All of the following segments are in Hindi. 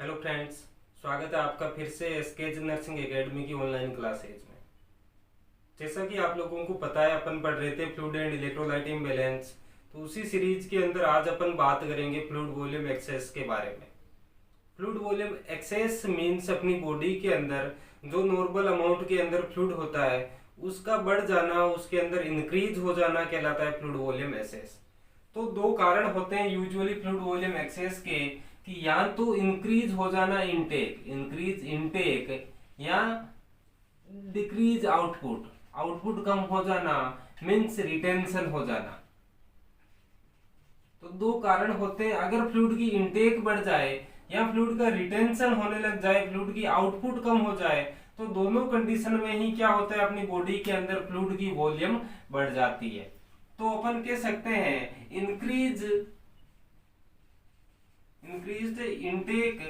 हेलो फ्रेंड्स, स्वागत है आपका फिर से एसकेज नर्सिंग एकेडमी की ऑनलाइन क्लासेज में। जैसा कि आप लोगों को पता है, अपन पढ़ रहे थे फ्लूइड एंड इलेक्ट्रोलाइट इम्बैलेंस। तो उसी सीरीज के अंदर आज अपन बात करेंगे फ्लूइड वॉल्यूम एक्सेस के बारे में। फ्लूइड वॉल्यूम एक्सेस मीन्स अपनी बॉडी के अंदर जो नॉर्मल अमाउंट के अंदर फ्लूइड होता है उसका बढ़ जाना, उसके अंदर इंक्रीज हो जाना कहलाता है फ्लूइड वॉल्यूम एक्सेस। तो दो कारण होते हैं यूजुअली फ्लूइड वॉल्यूम एक्सेस के, कि या तो इंक्रीज हो जाना इंक्रीज इनटेक, या डिक्रीज आउटपुट, आउटपुट कम हो जाना मीन्स रिटेंशन हो जाना। तो दो कारण होते हैं। अगर फ्लूइड की इनटेक बढ़ जाए या फ्लूइड का रिटेंशन होने लग जाए, फ्लूइड की आउटपुट कम हो जाए, तो दोनों कंडीशन में ही क्या होता है, अपनी बॉडी के अंदर फ्लूइड की वॉल्यूम बढ़ जाती है। तो अपन कह सकते हैं increased intake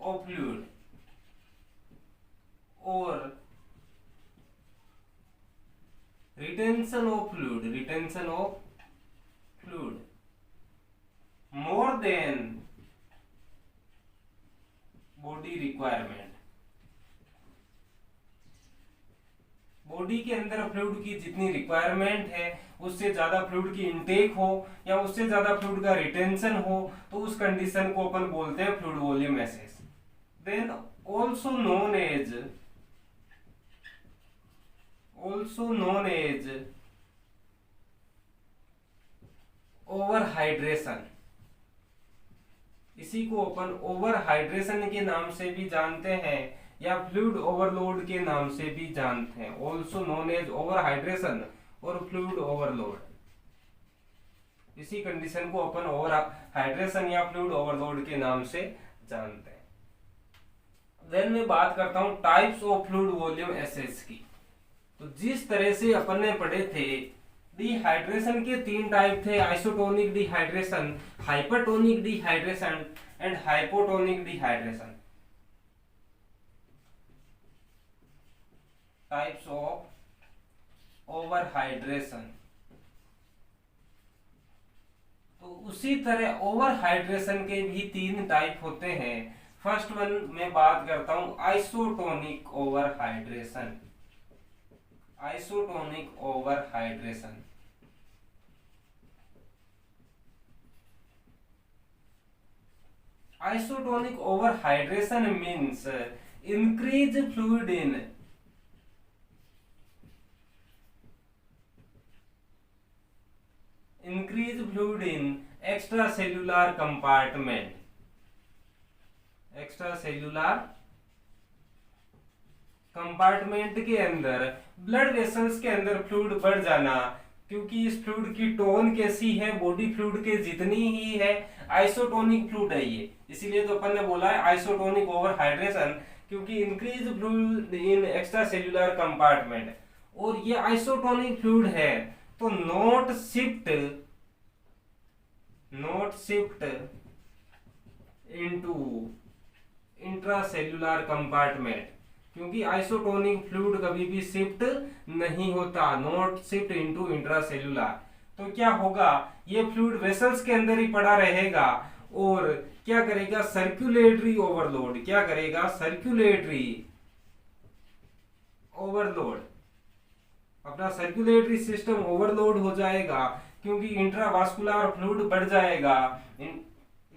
of fluid or retention of fluid more than body requirement। Body के अंदर फ्लूइड की जितनी रिक्वायरमेंट है उससे ज्यादा फ्लूइड की इनटेक हो या उससे ज्यादा फ्लूइड का रिटेंशन हो, तो उस कंडीशन को अपन बोलते हैं fluid volume excess. Then also known as overhydration. इसी को अपन ओवर हाइड्रेशन के नाम से भी जानते हैं या फ्लूइड ओवरलोड के नाम से भी जानते हैं। Also known as overhydration और फ्लूइड ओवरलोड। इसी कंडीशन को अपन ओवर हाइड्रेशन या फ्लूइड ओवरलोड के नाम से जानते हैं। देन मैं बात करता हूं types of fluid volume excess की। तो जिस तरह से अपन ने पढ़े थे, डिहाइड्रेशन के तीन टाइप थे, isotonic dehydration, hypertonic dehydration and hypotonic dehydration. Types of over hydration. तो उसी तरह ओवर हाइड्रेशन के भी तीन टाइप होते हैं। फर्स्ट वन मैं बात करता हूं isotonic over hydration. Isotonic over hydration. Isotonic over hydration means increase fluid in extracellular compartment। Extracellular compartment के अंदर ब्लड वेसल्स के अंदर फ्लूइड बढ़ जाना, क्योंकि इस फ्लूइड की टोन कैसी है, बॉडी फ्लूइड के जितनी ही है, आइसोटोनिक फ्लूइड है ये। इसीलिए तो अपन ने बोला है आइसोटोनिक ओवर हाइड्रेशन, क्योंकि increase fluid in extracellular compartment. और ये आइसोटोनिक फ्लूइड है तो not shift into intracellular compartment, क्योंकि आइसोटोनिक फ्लूइड कभी भी शिफ्ट नहीं होता, नॉट शिफ्ट इनटू इंट्रासेल्यूलर। तो क्या होगा, ये फ्लूइड वेसल्स के अंदर ही पड़ा रहेगा और क्या करेगा, सर्कुलेटरी ओवरलोड। क्या करेगा, सर्कुलेटरी ओवरलोड। अपना सर्कुलेटरी सिस्टम ओवरलोड हो जाएगा, क्योंकि इंट्रावास्कुलर फ्लूइड बढ़ जाएगा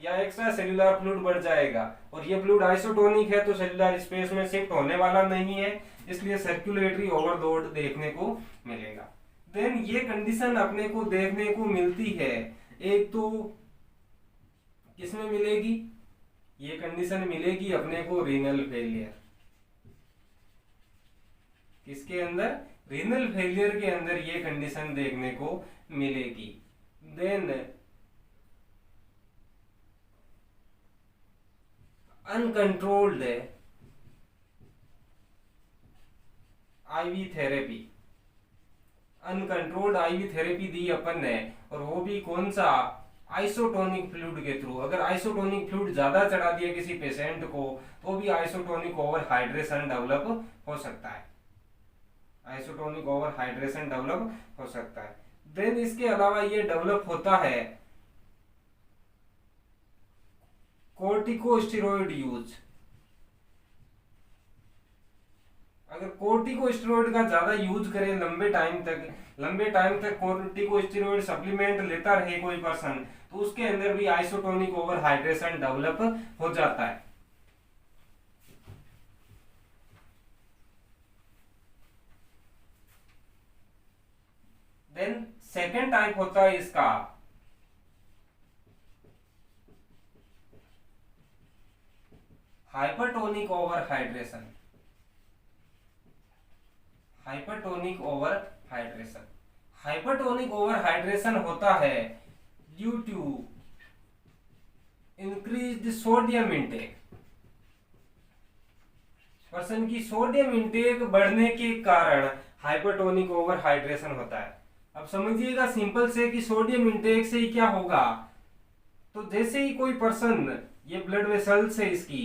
या एक्स्ट्रा सेल्यूलर फ्लूइड बढ़ जाएगा। और ये फ्लूइड आइसोटोनिक है तो सेल्यूलर स्पेस में शिफ्ट होने वाला नहीं है, इसलिए सर्कुलेटरी ओवरलोड देखने को मिलेगा। देन ये कंडीशन अपने को देखने को मिलती है, एक तो किसमें मिलेगी, ये कंडीशन मिलेगी अपने को रीनल फेलियर। किसके अंदर, रीनल फेलियर के अंदर ये कंडीशन देखने को मिलेगी। Then uncontrolled IV therapy. Uncontrolled IV therapy दी अपन ने, और वो भी कौन सा, आइसोटोनिक फ्लूइड के थ्रू। अगर आइसोटोनिक फ्लूइड ज्यादा चढ़ा दिया किसी पेशेंट को तो भी आइसोटोनिक ओवर हाइड्रेशन डेवलप हो सकता है। आइसोटोनिक ओवर हाइड्रेशन डेवलप हो सकता है। देन इसके अलावा ये डेवलप होता है कोर्टिकोस्टेरॉइड यूज। अगर कोर्टिकोस्टेरॉइड का ज्यादा यूज करें लंबे टाइम तक कोर्टिकोस्टेरॉइड सप्लीमेंट लेता रहे कोई पर्सन, तो उसके अंदर भी आइसोटोनिक ओवर हाइड्रेशन डेवलप हो जाता है। देन सेकेंड टाइप होता है इसका hypertonic overhydration. Hypertonic overhydration, hypertonic overhydration होता है due to increased sodium intake. Person की सोडियम इंटेक बढ़ने के कारण हाइपरटोनिक ओवर हाइड्रेशन होता है। अब समझिएगा सिंपल से कि सोडियम इंटेक से ही क्या होगा, तो जैसे ही कोई पर्सन, ये ब्लड वेसल्स है इसकी,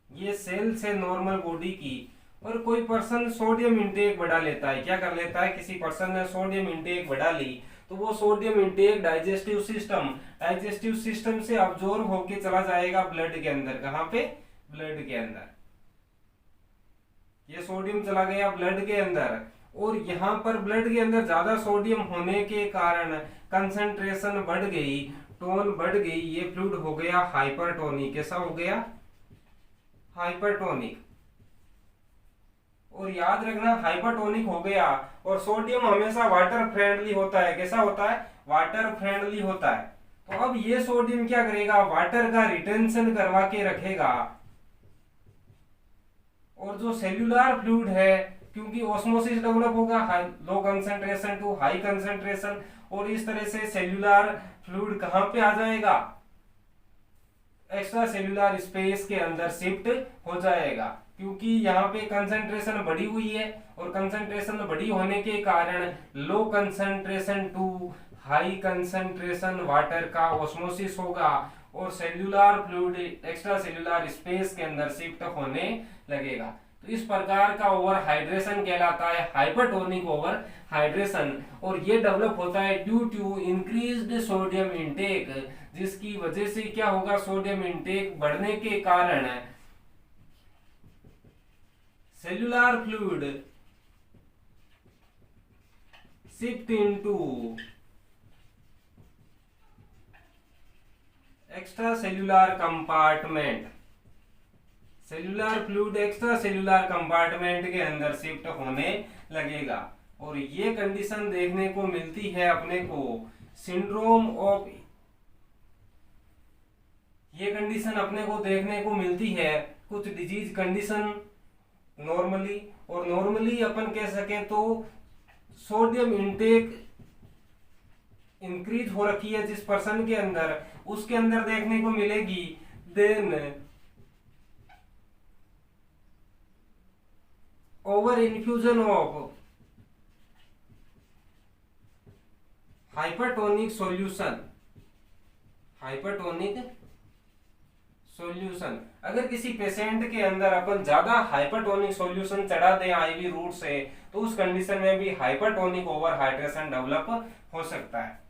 ये सेल्स है नॉर्मल बॉडी की, और कोई पर्सन सोडियम इंटेक बढ़ा लेता है, क्या कर लेता है, किसी पर्सन ने सोडियम इंटेक बढ़ा ली, तो वो सोडियम इंटेक डाइजेस्टिव सिस्टम से अब्जॉर्ब होके चला जाएगा ब्लड के अंदर। कहां पे? ब्लड के अंदर। ये सोडियम चला गया ब्लड के अंदर, और यहाँ पर ब्लड के अंदर ज्यादा सोडियम होने के कारण कंसंट्रेशन बढ़ गई, टोन बढ़ गई, ये फ्लूइड हो गया हाइपरटोनिक। कैसा हो गया? हाइपरटोनिक। और याद रखना हाइपरटोनिक हो गया, और सोडियम हमेशा वाटर फ्रेंडली होता है। कैसा होता है? वाटर फ्रेंडली होता है। तो अब ये सोडियम क्या करेगा? वाटर का रिटेंशन करवा के रखेगा, और जो सेल्यूलर फ्लूइड है, क्योंकि ऑस्मोसिस डेवलप होगा low concentration to high concentration, और इस तरह से सेल्यूलर फ्लूइड कहां पे आ जाएगा? एक्स्ट्रा सेल्यूलर स्पेस के अंदर शिफ्ट हो जाएगा, क्योंकि यहाँ पे कंसंट्रेशन बढ़ी हुई है, और कंसंट्रेशन बढ़ी होने के कारण low concentration to high concentration water का ऑस्मोसिस होगा, और cellular fluid extracellular space के अंदर शिफ्ट होने लगेगा। तो इस प्रकार का ओवर हाइड्रेशन कहलाता है हाइपरटोनिक ओवर हाइड्रेशन, और ये डेवलप होता है due to increased sodium intake, जिसकी वजह से क्या होगा? सोडियम इंटेक बढ़ने के कारण cellular fluid shift into extra cellular compartment. Cellular fluid extra cellular compartment के अंदर शिफ्ट होने लगेगा, और ये कंडीशन देखने को मिलती है अपने को सिंड्रोम ऑफ, ये कंडीशन अपने को देखने को मिलती है कुछ डिजीज कंडीशन नॉर्मली, और नॉर्मली अपन कह सके तो सोडियम इंटेक इंक्रीज हो रखी है जिस पर्सन के अंदर, उसके अंदर देखने को मिलेगी। Then over infusion of hypertonic solution. Hypertonic solution, अगर किसी पेशेंट के अंदर अपन ज्यादा हाइपरटोनिक सॉल्यूशन चढ़ा दें आईवी रूट से, तो उस कंडीशन में भी हाइपरटोनिक ओवर हाइड्रेशन डेवलप हो सकता है।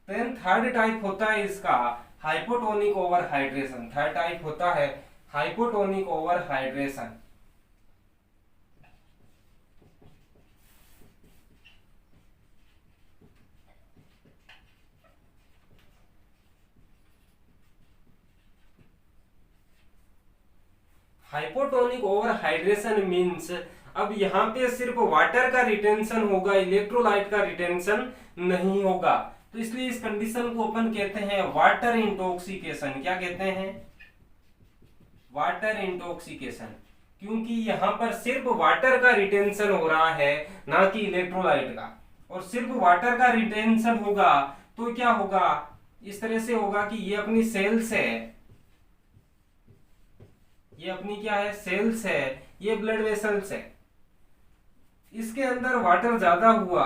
देन थर्ड टाइप होता है इसका hypotonic over hydration. Third type होता है hypotonic over hydration. Hypotonic over hydration means अब यहाँ पे सिर्फ वाटर का रिटेंशन होगा, इलेक्ट्रोलाइट का रिटेंशन नहीं होगा, तो इसलिए इस कंडीशन को अपन कहते हैं वाटर इंटॉक्सिकेशन। क्या कहते हैं? वाटर इंटॉक्सिकेशन, क्योंकि यहाँ पर सिर्फ वाटर का रिटेंशन हो रहा है, ना कि इलेक्ट्रोलाइट का। और सिर्फ वाटर का रिटेंशन होगा तो क्या होगा? इस तरह से होगा कि ये अपनी सेल्स है, ये अपनी क्या है? सेल्स है, ये ब्लड वेसल्स है, इसके अंदर वाटर ज्यादा हुआ,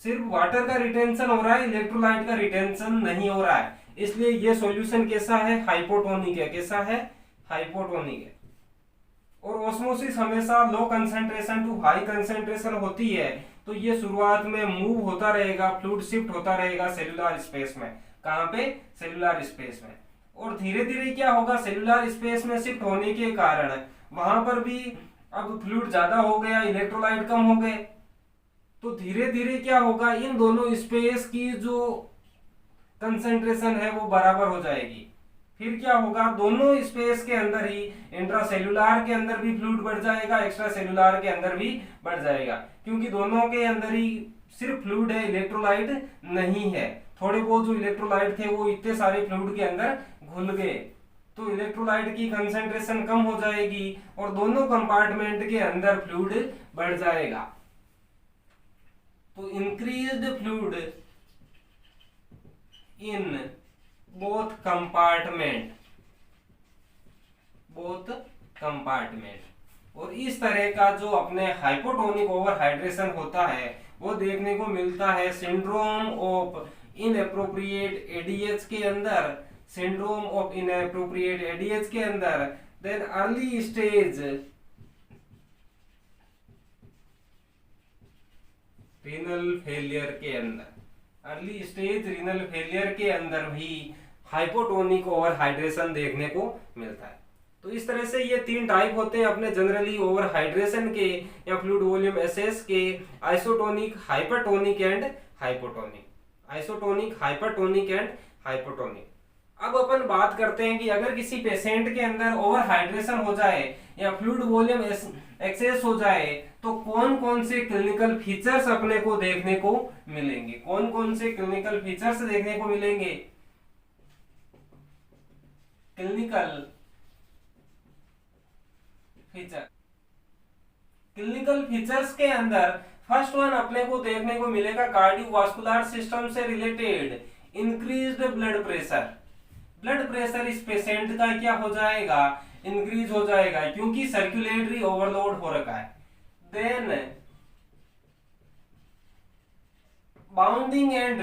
सिर्फ वाटर का रिटेंशन हो रहा है, इलेक्ट्रोलाइट का रिटेंशन नहीं हो रहा है, इसलिए ये सॉल्यूशन कैसा है? हाइपोटोनिक है। कैसा है? हाइपोटोनिक है। और ऑस्मोसिस हमेशा low concentration to high concentration होती है, तो ये शुरुआत में मूव होता रहेगा, फ्लूइड शिफ्ट होता रहेगा सेलुलर स्पेस में। कहाँ पे? सेलुलर स्पेस में। और धीरे धीरे क्या होगा, सेलुलर स्पेस में शिफ्ट होने के कारण वहां पर भी अब फ्लूइड ज्यादा हो गया, इलेक्ट्रोलाइट कम हो गए, तो धीरे धीरे क्या होगा, इन दोनों स्पेस की जो कंसंट्रेशन है वो बराबर हो जाएगी। फिर क्या होगा, दोनों स्पेस के अंदर ही इंट्रासेल्युलर के अंदर भी फ्लूइड बढ़ जाएगा, एक्स्ट्रा सेल्युलर के अंदर भी बढ़ जाएगा, क्योंकि दोनों के अंदर ही सिर्फ फ्लूइड है, इलेक्ट्रोलाइट नहीं है। थोड़े बहुत जो इलेक्ट्रोलाइट थे वो इतने सारे फ्लूइड के अंदर घुल गए, तो इलेक्ट्रोलाइट की कंसंट्रेशन कम हो जाएगी और दोनों कंपार्टमेंट के अंदर फ्लूइड बढ़ जाएगा। तो increased fluid in both compartment. और इस तरह का जो अपने हाइपोटोनिक ओवरहाइड्रेशन होता है वो देखने को मिलता है सिंड्रोम ऑफ इनएप्रोप्रिएट एडीएच के अंदर, then early stage renal failure के अंदर भी हाइपोटोनिक ओवरहाइड्रेशन देखने को मिलता है। तो इस तरह से ये तीन टाइप होते हैं अपने जनरली ओवरहाइड्रेशन के या फ्लूइड वॉल्यूम एसेस के, आइसोटोनिक, हाइपरटोनिक एंड हाइपोटोनिक। अब अपन बात करते हैं कि अगर किसी पेशेंट के अंदर ओवरहाइड्रेशन हो जाए या फ्लूइड वॉल्यूम एक्सेस हो जाए तो कौन कौन से क्लिनिकल फीचर्स अपने को देखने को मिलेंगे, क्लिनिकल फीचर्स के अंदर फर्स्ट वन अपने को देखने को मिलेगा कार्डियोवास्कुलर सिस्टम से रिलेटेड इंक्रीज्ड ब्लड प्रेशर इस पेशेंट का क्या हो जाएगा, इंक्रीज हो जाएगा, क्योंकि सर्कुलेटरी ओवरलोड हो रखा है। Then bounding and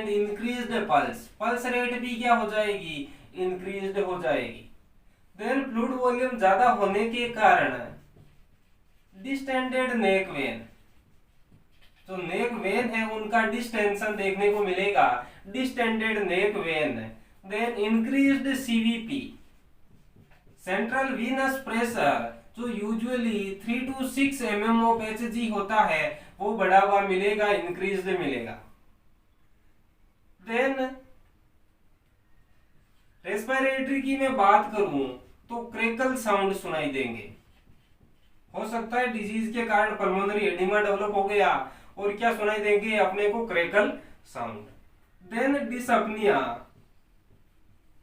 increased pulse rate भी क्या हो जाएगी, इंक्रीज्ड हो जाएगी। देन फ्लूइड वॉल्यूम ज्यादा होने के कारण डिस्टेंडेड नेक वेन, जो नेक वेन है उनका डिस्टेंशन देखने को मिलेगा, distended neck vein. Then increased CVP, central venous pressure, जो usually 3 to 6 mm of HG होता है वो बढ़ा हुआ मिलेगा, इंक्रीज्ड मिलेगा। देन रेस्पिरेटरी की मैं बात करूं तो क्रैकल साउंड सुनाई देंगे, हो सकता है डिजीज के कारण पल्मोनरी एडिमा डेवलप हो गया और क्या सुनाई देंगे अपने को, क्रैकल साउंड। देन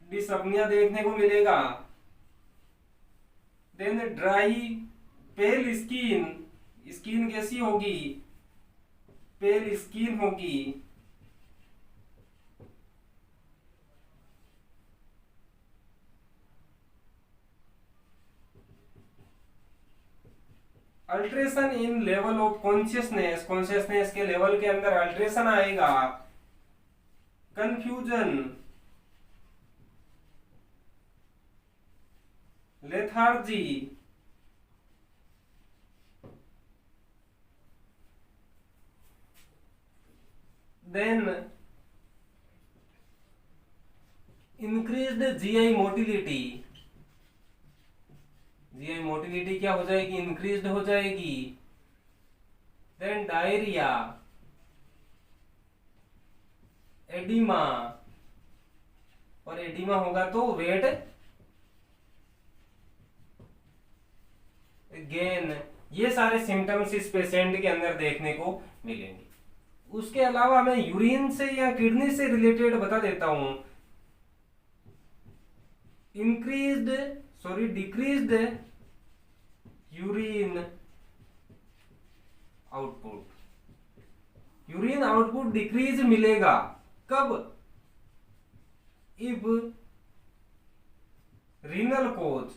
डिसअपनिया देखने को मिलेगा। देन ड्राई पेल स्किन कैसी होगी, पेल स्किन होगी। Alteration in level of consciousness के लेवल के अंदर अल्ट्रेशन आएगा। Confusion, lethargy, then increased GI motility क्या हो जाएगी, इंक्रीज्ड हो जाएगी। देन डायरिया, एडिमा, और एडिमा होगा तो वेट गेन, ये सारे सिम्टम्स इस पेशेंट के अंदर देखने को मिलेंगे। उसके अलावा मैं यूरिन से या किडनी से रिलेटेड बता देता हूं, डिक्रीज्ड यूरिन आउटपुट डिक्रीज मिलेगा कब, इफ रीनल कोज,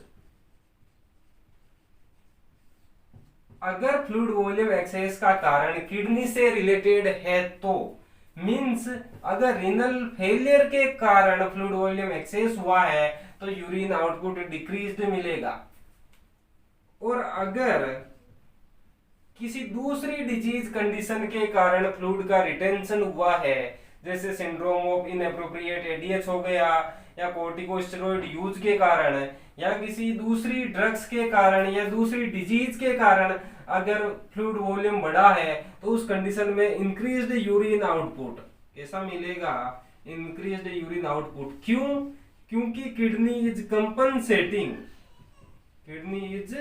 अगर फ्लूइड वॉल्यूम एक्सेस का कारण किडनी से रिलेटेड है तो मींस अगर रीनल फेलियर के कारण फ्लूइड वॉल्यूम एक्सेस हुआ है तो यूरिन आउटपुट डिक्रीज्ड मिलेगा। और अगर किसी दूसरी डिजीज कंडीशन के कारण फ्लूइड का रिटेंशन हुआ है, जैसे सिंड्रोम ऑफ इनएप्रोप्रिएट एडीएच हो गया, या कोर्टिकोस्टेरॉइड यूज के कारण, या किसी दूसरी ड्रग्स के कारण, या दूसरी डिजीज के कारण अगर फ्लूइड वॉल्यूम बढ़ा है, तो उस कंडीशन में इंक्रीज्ड यूरिन आउटपुट कैसा मिलेगा? Increased urine output. क्यों? क्योंकि kidney is compensating, kidney is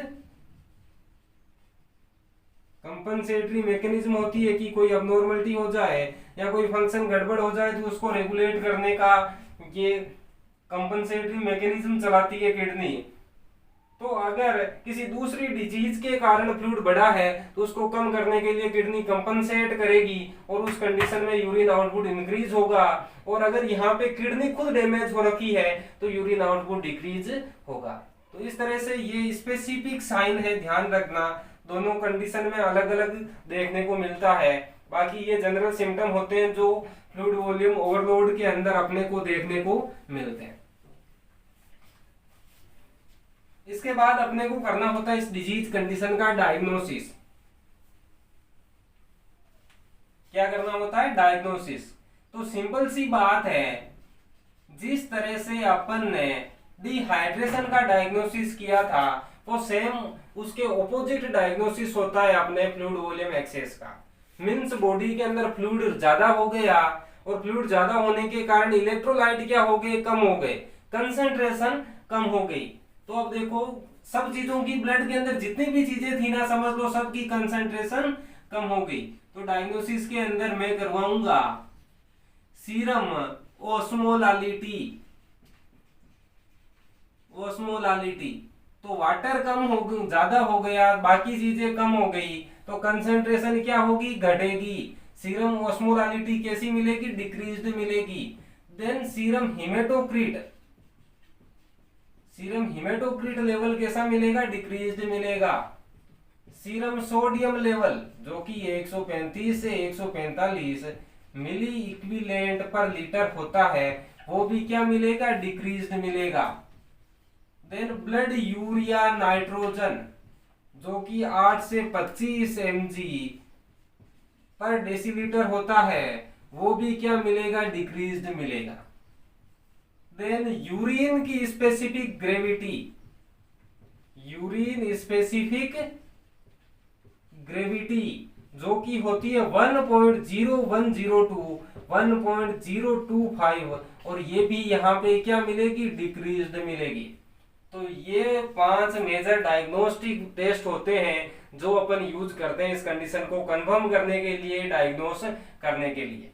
compensatory mechanism होती है कि कोई अबनॉर्मलिटी हो जाए या कोई फंक्शन गड़बड़ हो जाए तो उसको रेगुलेट करने का ये कंपनसेटरी मैकेनिज्म चलाती है किडनी। तो अगर किसी दूसरी डिजीज के कारण फ्लूइड बढ़ा है तो उसको कम करने के लिए किडनी कंपनसेट करेगी और उस कंडीशन में यूरिन आउटपुट इंक्रीज होगा। और अगर यहाँ पे किडनी खुद डैमेज हो रखी है तो यूरिन आउटपुट डिक्रीज होगा। तो इस तरह से ये स्पेसिफिक साइन है, ध्यान रखना, दोनों कंडीशन में अलग अलग देखने को मिलता है। बाकी ये जनरल सिम्टम होते हैं जो फ्लूइड वॉल्यूम ओवरलोड के अंदर अपने को देखने को मिलते हैं। इसके बाद अपने को करना होता है इस डिजीज कंडीशन का डायग्नोसिस। क्या करना होता है? डायग्नोसिस। तो सिंपल सी बात है, जिस तरह से अपन ने डिहाइड्रेशन का डायग्नोसिस किया था वो सेम उसके ऑपोजिट डायग्नोसिस होता है अपने फ्लूइड वॉल्यूम एक्सेस का। मींस बॉडी के अंदर फ्लूइड ज्यादा हो गया और फ्लूइड ज्यादा होने के कारण इलेक्ट्रोलाइट क्या हो गए? कम हो गए, कंसंट्रेशन कम हो गई। तो अब देखो सब चीजों की ब्लड के अंदर जितनी भी चीजें थी ना, समझ लो सबकी कंसंट्रेशन कम हो गई। तो डायग्नोसिस के अंदर मैं करवाऊंगा सीरम ओस्मोलालिटी, ओस्मोलालिटी। तो वाटर कम हो गई, ज्यादा हो गया, बाकी चीजें कम हो गई, तो कंसंट्रेशन क्या होगी? घटेगी। सीरम ओस्मोलालिटी कैसी मिलेगी? डिक्रीज्ड मिलेगी। Then serum haematocrit, serum haematocrit level कैसा मिलेगा? डिक्रीज्ड मिलेगा। सीरम सोडियम लेवल जो कि 135 से 145 मिली इक्विवेलेंट पर लीटर होता है, वो भी क्या मिलेगा? डिक्रीज्ड मिलेगा। देन ब्लड यूरिया नाइट्रोजन जो कि 8 से 25 mg पर डेसीलीटर होता है, वो भी क्या मिलेगा? डिक्रीज्ड मिलेगा। देन यूरिन की specific gravity, urine specific gravity जो कि होती है 1.0102 1.025 और ये भी यहाँ पे क्या मिलेगी? डिक्रीज्ड मिलेगी। तो ये 5 मेजर डायग्नोस्टिक टेस्ट होते हैं जो अपन यूज करते हैं इस कंडीशन को कंफर्म करने के लिए, डायग्नोस करने के लिए।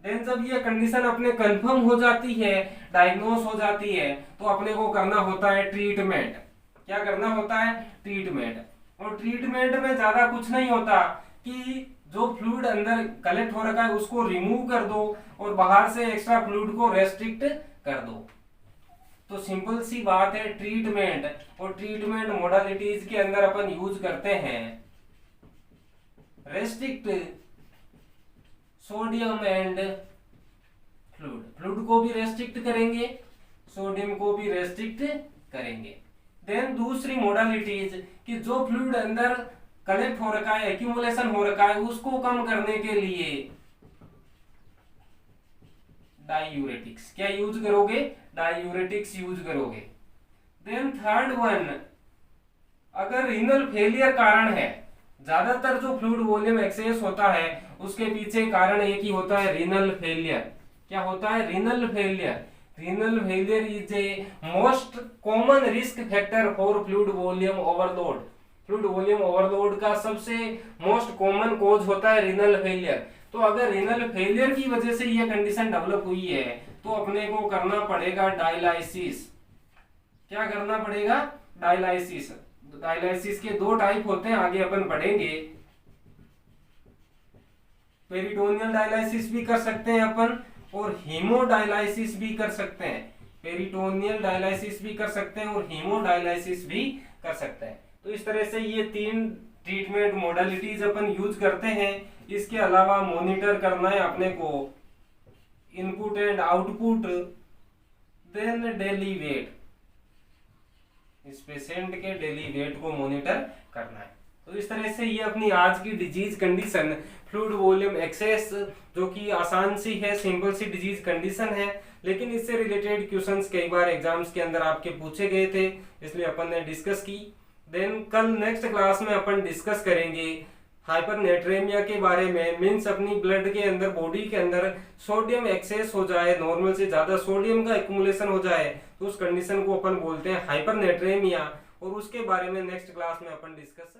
देन जब ये कंडीशन अपने कंफर्म हो जाती है, डायग्नोस हो जाती है, तो अपने को करना होता है ट्रीटमेंट। क्या करना होता है? ट्रीटमेंट। और ट्रीटमेंट में ज्यादा कुछ नहीं होता कि जो फ्लूइड अंदर कलेक्ट हो रखा है उसको रिमूव कर दो और बाहर से एक्स्ट्रा फ्लूइड को रेस्ट्रिक्ट कर दो। तो सिंपल सी बात है ट्रीटमेंट। और ट्रीटमेंट मोडालिटीज के अंदर अपन यूज करते हैं restrict sodium and fluid, fluid को भी रेस्ट्रिक्ट करेंगे, सोडियम को भी रेस्ट्रिक्ट करेंगे। देन दूसरी मोडालिटीज कि जो फ्लूइड अंदर कलेक्ट हो रखा है, एक्यूमुलेशन हो रखा है, उसको कम करने के लिए डायूरेटिक्स क्या यूज करोगे? डायूरेटिक्स यूज करोगे। देन थर्ड वन, अगर रीनल फेलियर कारण है, ज्यादातर जो फ्लूइड वॉल्यूम एक्सेस होता है उसके पीछे कारण एक ही होता है, रीनल फेलियर। क्या होता है? Renal failure. Renal failure is a most common risk factor for fluid volume overload. Fluid volume overload का सबसे मोस्ट कॉमन कॉज होता है रीनल फेलियर। तो अगर रीनल फेलियर की वजह से ये कंडीशन डेवलप हुई है तो अपने को करना पड़ेगा डायलाइसिस। क्या करना पड़ेगा? डायलाइसिस। डायलाइसिस के 2 टाइप होते हैं, आगे अपन पढ़ेंगे। पेरिटोनियल डायलाइसिस भी कर सकते हैं अपन और हीमोडायलाइसिस भी कर सकते हैं। पेरिटोनियल डायलाइसिस भी कर सकते हैं और हीमोडायलाइसिस भी कर सकते हैं। तो इस तरह से ये 3 ट्रीटमेंट मोडालिटीज अपन यूज करते हैं। इसके अलावा मॉनिटर करना है अपने को input and output, then daily weight, इस पेशेंट के डेली वेट को मॉनिटर करना है। तो इस तरह से ये अपनी आज की disease condition fluid volume excess, जो कि आसान सी है, सिंपल सी डिजीज कंडीशन है, लेकिन इससे रिलेटेड क्वेश्चंस कई बार एग्जाम्स के अंदर आपके पूछे गए थे, इसलिए अपन ने डिस्कस की। देन कल नेक्स्ट क्लास में अपन डिस्कस करेंगे हाइपरनेट्रेमिया के बारे में। मीन्स अपनी ब्लड के अंदर, बॉडी के अंदर सोडियम एक्सेस हो जाए, नॉर्मल से ज्यादा सोडियम का एक्यूमुलेशन हो जाए, तो उस कंडीशन को अपन बोलते हैं हाइपरनेट्रेमिया, और उसके बारे में नेक्स्ट क्लास में अपन डिस्कस